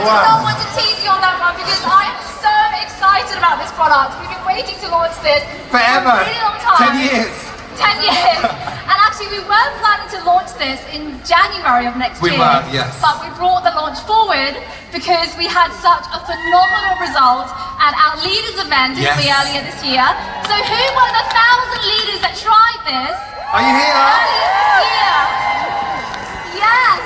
did not want to tease you on that one because I am so excited about this product. We've been waiting to launch this Forever. for a really long time. 10 years. 10 years. And actually we were planning to launch this in January of next year. We were, yes. But we brought the launch forward because we had such a phenomenal result at our leaders event earlier this year. So who were the 1,000 leaders that tried this? Are you here? Earlier this year? Yes.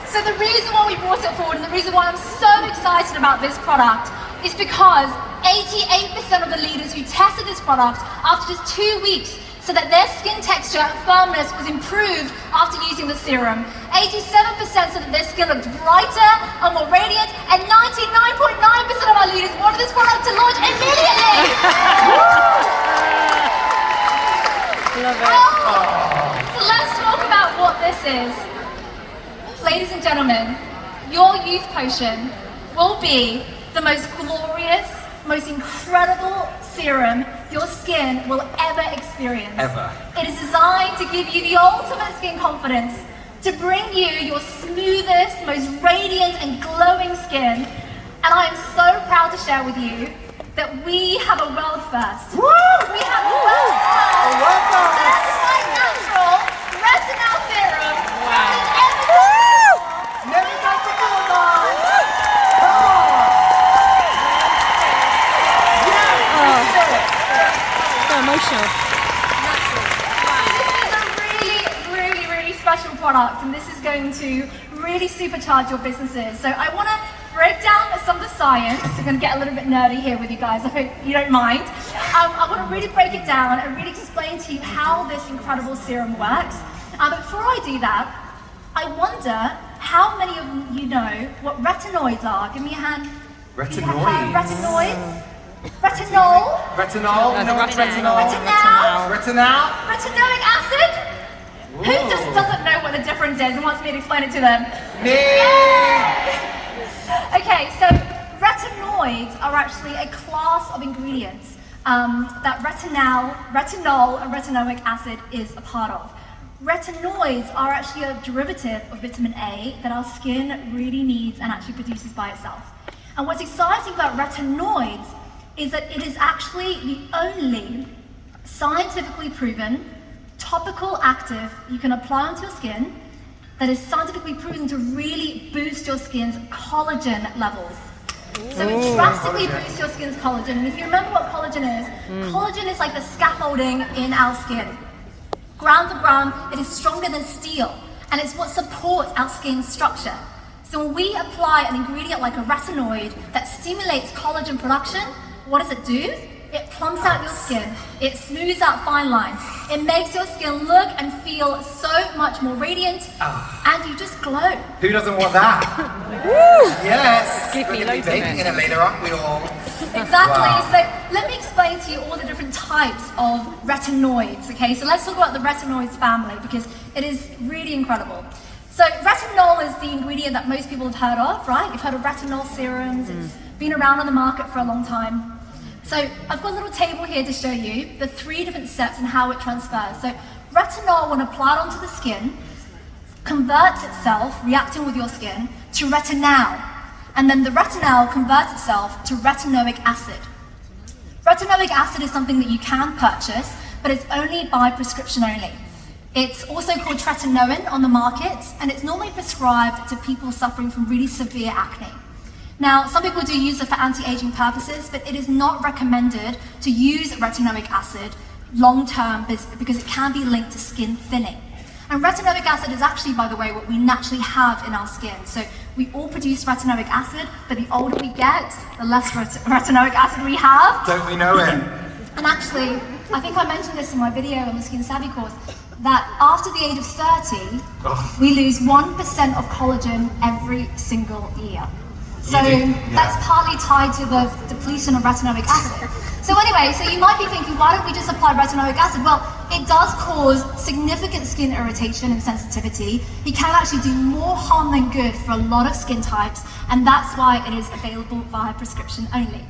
So the reason why we brought it forward and the reason why I'm so excited about this product is because 88% of the leaders who tested this product after just 2 weeks so that their skin texture and firmness was improved after using the serum. 87% said that their skin looked brighter and more radiant, and 99.9% of our leaders wanted this product to launch immediately. Love it. So let's talk about what this is. Ladies and gentlemen, your youth potion will be the most glorious, most incredible serum your skin will ever experience. Ever. It is designed to give you the ultimate skin confidence, to bring you your smoothest, most radiant and glowing skin. And I am so proud to share with you that we have a world first. Woo! We have a world first. A world first. Certified natural retinol serum. Wow. Never done before, guys. Come on. So emotional. This is a really special product, and this is going to really supercharge your businesses. So I want to break down some of the science. I'm going to get a little bit nerdy here with you guys. I hope you don't mind. I want to really break it down and really explain to you how this incredible serum works. But before I do that, I wonder how many of you know what retinoids are. Give me a hand. Retinoids? You have heard retinoids? Retinol? Retinol? You know what's retinol? Retinol? Retinol? Retinoic acid? Who just doesn't know what the difference is and wants me to explain it to them? Me! Okay, so retinoids are actually a class of ingredients that retinol and retinoic acid is a part of. Retinoids are actually a derivative of vitamin A that our skin really needs and actually produces by itself. And what's exciting about retinoids is that it is actually the only scientifically proven topical active you can apply onto your skin that is scientifically proven to really boost your skin's collagen levels. So it drastically boosts your skin's collagen. And if you remember what collagen is like the scaffolding in our skin. Gram for gram, it is stronger than steel, and it's what supports our skin's structure. So when we apply an ingredient like a retinoid that stimulates collagen production, what does it do? It plumps out your skin, it smooths out fine lines, it makes your skin look and feel so much more radiant, and you just glow. Who doesn't want that? Yes! Give me We're going loads to of be baking it. in it later, aren't we all? Exactly. Wow. So let me explain to you all the different types of retinoids, okay? So let's talk about the retinoids family because it is really incredible. So retinol is the ingredient that most people have heard of, right? You've heard of retinol serums. It's been around on the market for a long time. So I've got a little table here to show you the 3 different steps and how it transfers. So retinol, when applied onto the skin, converts itself, reacting with your skin, to retinal. And then the retinal converts itself to retinoic acid. Retinoic acid is something that you can purchase, but it's only by prescription only. It's also called tretinoin on the market, and it's normally prescribed to people suffering from really severe acne. Now, some people do use it for anti-aging purposes, but it is not recommended to use retinoic acid long-term because it can be linked to skin thinning. And retinoic acid is actually, by the way, what we naturally have in our skin. So we all produce retinoic acid, but the older we get, the less retinoic acid we have. Don't we know it? And actually, I think I mentioned this in my video on the Skin Savvy course, that after the age of 30, we lose 1% of collagen every single year. So that's partly tied to the depletion of retinoic acid. So anyway, so you might be thinking, why don't we just apply retinoic acid? Well, it does cause significant skin irritation and sensitivity. It can actually do more harm than good for a lot of skin types, and that's why it is available via prescription only.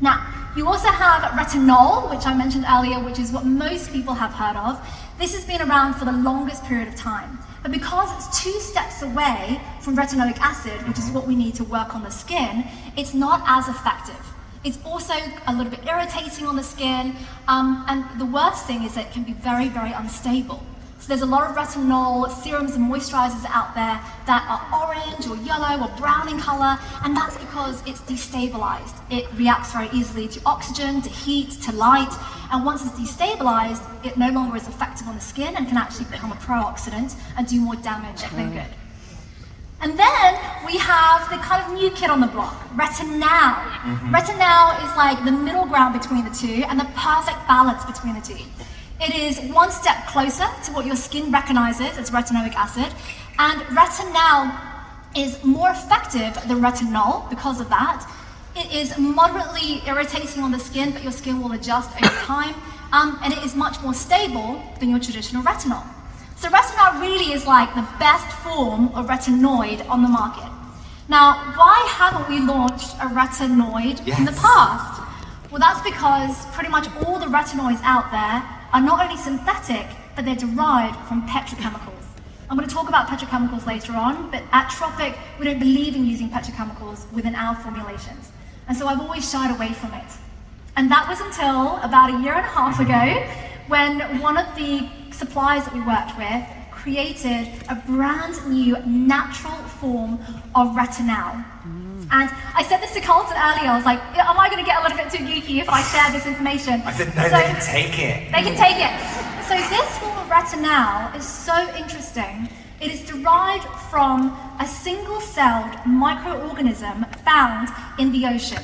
Now, you also have retinol, which I mentioned earlier, which is what most people have heard of. This has been around for the longest period of time. But because it's 2 steps away from retinoic acid, which is what we need to work on the skin, it's not as effective. It's also a little bit irritating on the skin, and the worst thing is that it can be very, very unstable. So there's a lot of retinol serums and moisturizers out there that are orange or yellow or brown in color, and that's because it's destabilized. It reacts very easily to oxygen, to heat, to light, and once it's destabilized, it no longer is effective on the skin and can actually become a pro-oxidant and do more damage than good. And then we have the kind of new kid on the block, retinol. Retinol is like the middle ground between the two and the perfect balance between the two. It is 1 step closer to what your skin recognizes as retinoic acid, and retinol is more effective than retinol because of that. It is moderately irritating on the skin, but your skin will adjust over time, and it is much more stable than your traditional retinol. So retinol really is like the best form of retinoid on the market. Now, why haven't we launched a retinoid in the past? Well, that's because pretty much all the retinoids out there are not only synthetic, but they're derived from petrochemicals. I'm going to talk about petrochemicals later on, but at Tropic, we don't believe in using petrochemicals within our formulations. And so I've always shied away from it. And that was until about 1.5 years ago, when one of the suppliers that we worked with created a brand new natural form of retinol. And I said this to Carlton earlier, I was like, am I going to get a little bit too geeky if I share this information? I said, no, they can take it. They can take it. So this form of retinol is so interesting. It is derived from a single-celled microorganism found in the ocean.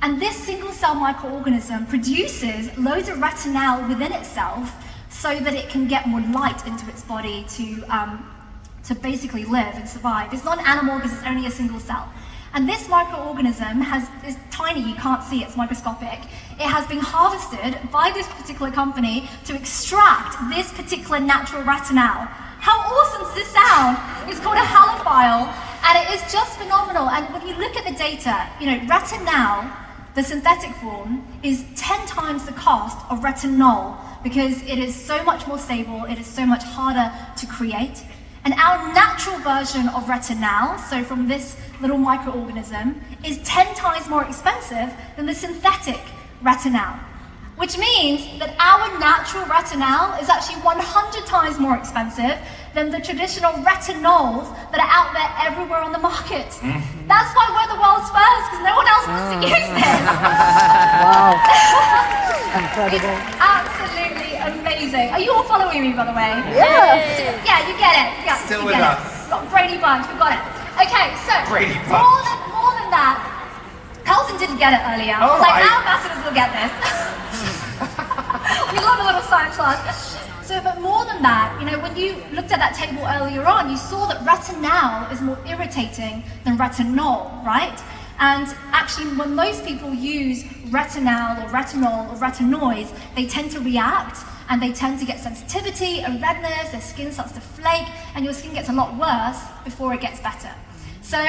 And this single-cell microorganism produces loads of retinol within itself so that it can get more light into its body to basically live and survive. It's not an animal because it's only a single cell. And this microorganism is tiny, you can't see, it's microscopic. It has been harvested by this particular company to extract this particular natural retinol. How awesome does this sound? It's called a halophile, and it is just phenomenal. And when you look at the data, retinol, the synthetic form, is 10 times the cost of retinol because it is so much more stable, it is so much harder to create. And our natural version of retinol, so from this little microorganism, is 10 times more expensive than the synthetic retinol, which means that our natural retinol is actually 100 times more expensive than the traditional retinols that are out there everywhere on the market. That's why we're the world's first, because no one else wants to use this. Wow. Incredible. It's absolutely amazing. Are you all following me, by the way? Yeah. Yeah, you get it. Yeah, Still you with get us. It. Got Brady Bunch, we've got it. Okay, so Brady Bunch. more than that, Carlton didn't get it earlier. Oh, It's like, I- our ambassadors will get this. We love a little science class. So, but more than that, when you looked at that table earlier on, you saw that retinol is more irritating than retinol, right? And actually, when most people use retinol or retinol or retinoids, they tend to react and they tend to get sensitivity and redness, their skin starts to flake, and your skin gets a lot worse before it gets better. So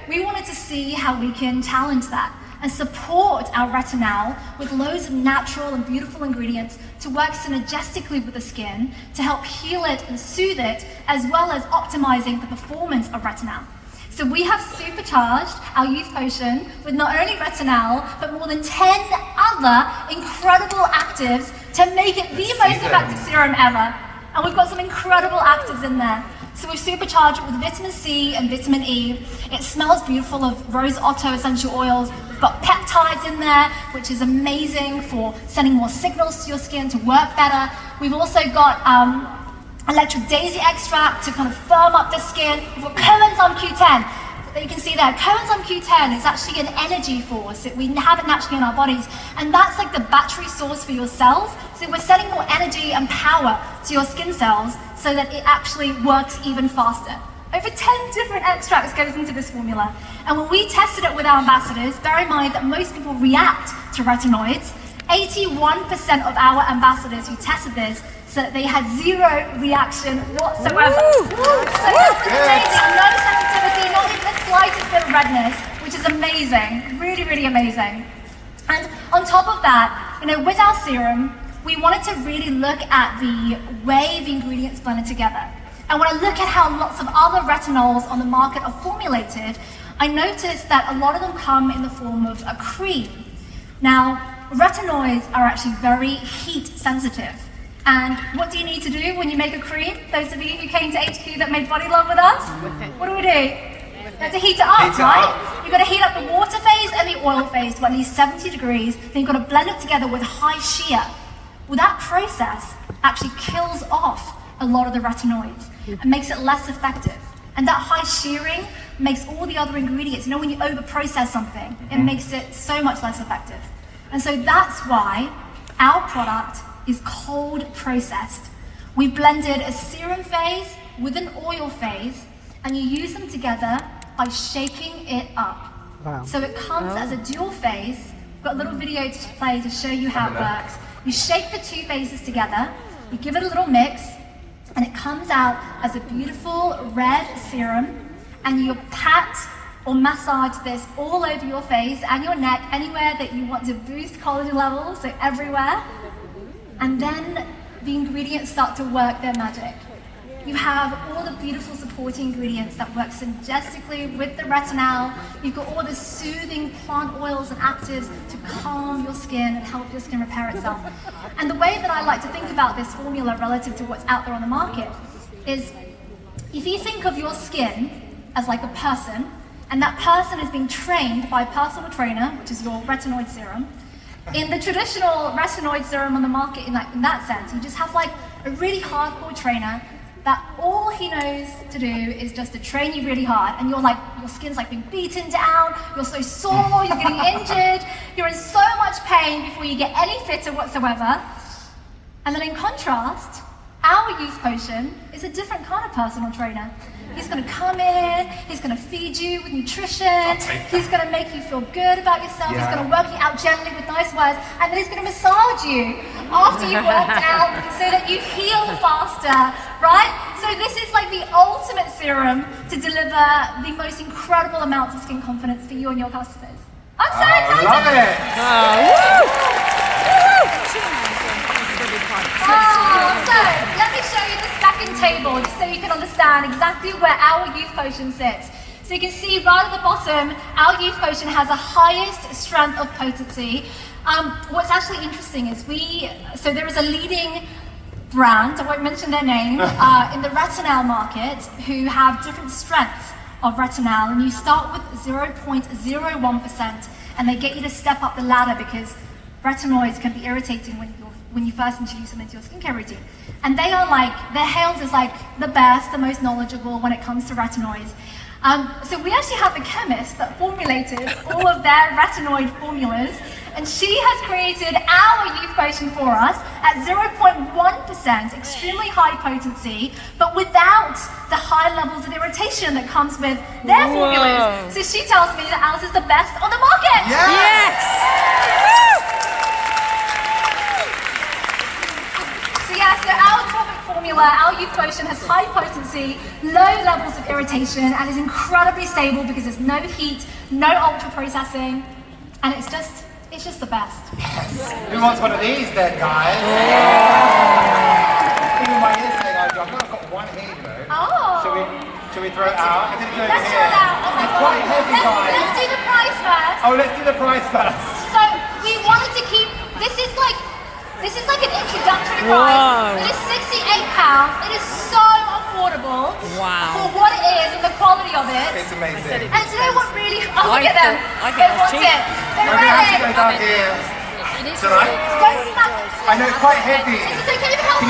we wanted to see how we can challenge that and support our retinol with loads of natural and beautiful ingredients to work synergistically with the skin to help heal it and soothe it, as well as optimizing the performance of retinol. So we have supercharged our youth potion with not only retinol, but more than 10 other incredible actives to make it the most effective serum ever. And we've got some incredible actives in there. So we've supercharged it with vitamin C and vitamin E. It smells beautiful of Rose Otto essential oils. We've got peptides in there, which is amazing for sending more signals to your skin to work better. We've also got electric daisy extract to kind of firm up the skin. We've got coenzyme Q10. You can see there, coenzyme Q10 is actually an energy force that we have it naturally in our bodies, and that's like the battery source for your cells. So we're sending more energy and power to your skin cells so that it actually works even faster. Over 10 different extracts goes into this formula. And when we tested it with our ambassadors, bear in mind that most people react to retinoids. 81% of our ambassadors who tested this said that they had zero reaction whatsoever. So that's amazing. No sensitivity, not even the slightest bit of redness, which is amazing. Really, really amazing. And on top of that, with our serum, we wanted to really look at the way the ingredients blended together. And when I look at how lots of other retinols on the market are formulated, I noticed that a lot of them come in the form of a cream. Now, retinoids are actually very heat sensitive. And what do you need to do when you make a cream? Those of you who came to HQ that made Body Love with us, what do? You have to heat it up, Heat it right? up. You've got to heat up the water phase and the oil phase to at least 70 degrees, then you've got to blend it together with high shear. Well, that process actually kills off a lot of the retinoids and makes it less effective. And that high shearing makes all the other ingredients, you know, when you over-process something, it makes it so much less effective. And so that's why our product is cold processed. We blended a serum phase with an oil phase, and you use them together by shaking it up. Wow. So it comes as a dual phase. We've got a little video to play to show you how it works. You shake the two phases together, you give it a little mix, and it comes out as a beautiful red serum, and you pat or massage this all over your face and your neck, anywhere that you want to boost collagen levels, so everywhere. And then the ingredients start to work their magic. You have all the beautiful supporting ingredients that work synergistically with the retinol. You've got all the soothing plant oils and actives to calm your skin and help your skin repair itself. And the way that I like to think about this formula relative to what's out there on the market is, if you think of your skin as like a person, and that person is being trained by a personal trainer, which is your retinoid serum. In the traditional retinoid serum on the market, in that sense, you just have like a really hardcore trainer that all he knows to do is just to train you really hard, and you're like, your skin's like being beaten down, you're so sore, you're getting injured, you're in so much pain before you get any fitter whatsoever. And then in contrast, our youth potion is a different kind of personal trainer. He's going to come in, he's going to feed you with nutrition, he's going to make you feel good about yourself, he's going to work you out gently with nice words, and then he's going to massage you after you've worked out so that you heal faster, right? So this is like the ultimate serum to deliver the most incredible amounts of skin confidence for you and your customers. I'm so excited! I love it. So let me show you the second table just so you can understand exactly where our youth potion sits. So you can see right at the bottom, our youth potion has the highest strength of potency. What's actually interesting is so there is a leading brand, I won't mention their name, in the retinol market who have different strengths of retinol, and you start with 0.01% and they get you to step up the ladder because retinoids can be irritating when you first introduce them into your skincare routine. And they're hailed as like the best, the most knowledgeable when it comes to retinoids. So we actually have the chemist that formulated all of their retinoid formulas, and she has created our youth potion for us at 0.1%, extremely high potency, but without the high levels of irritation that comes with their formulas. So she tells me that ours is the best on the market. So our tropic formula, our youth potion, has high potency, low levels of irritation, and is incredibly stable because there's no heat, no ultra processing, and it's just the best. Who wants one of these then, guys? Even my ears say I've got one here, you know. Oh. Should we throw it out? I'm going to do it Let's here. throw it out. Oh my It's God. quite heavy, guys. Let's do the price first. Oh, let's do the price first. So we wanted to keep, this is like an introductory price. It is £68. It is so affordable for what it is and the quality of it. It's amazing. And do you know what really, look at them. I They think want it's cheap. it. They're We're going to have to ready. go down here. It is Tonight? Don't smack. I know it's quite heavy. Is this okay? Can you help me?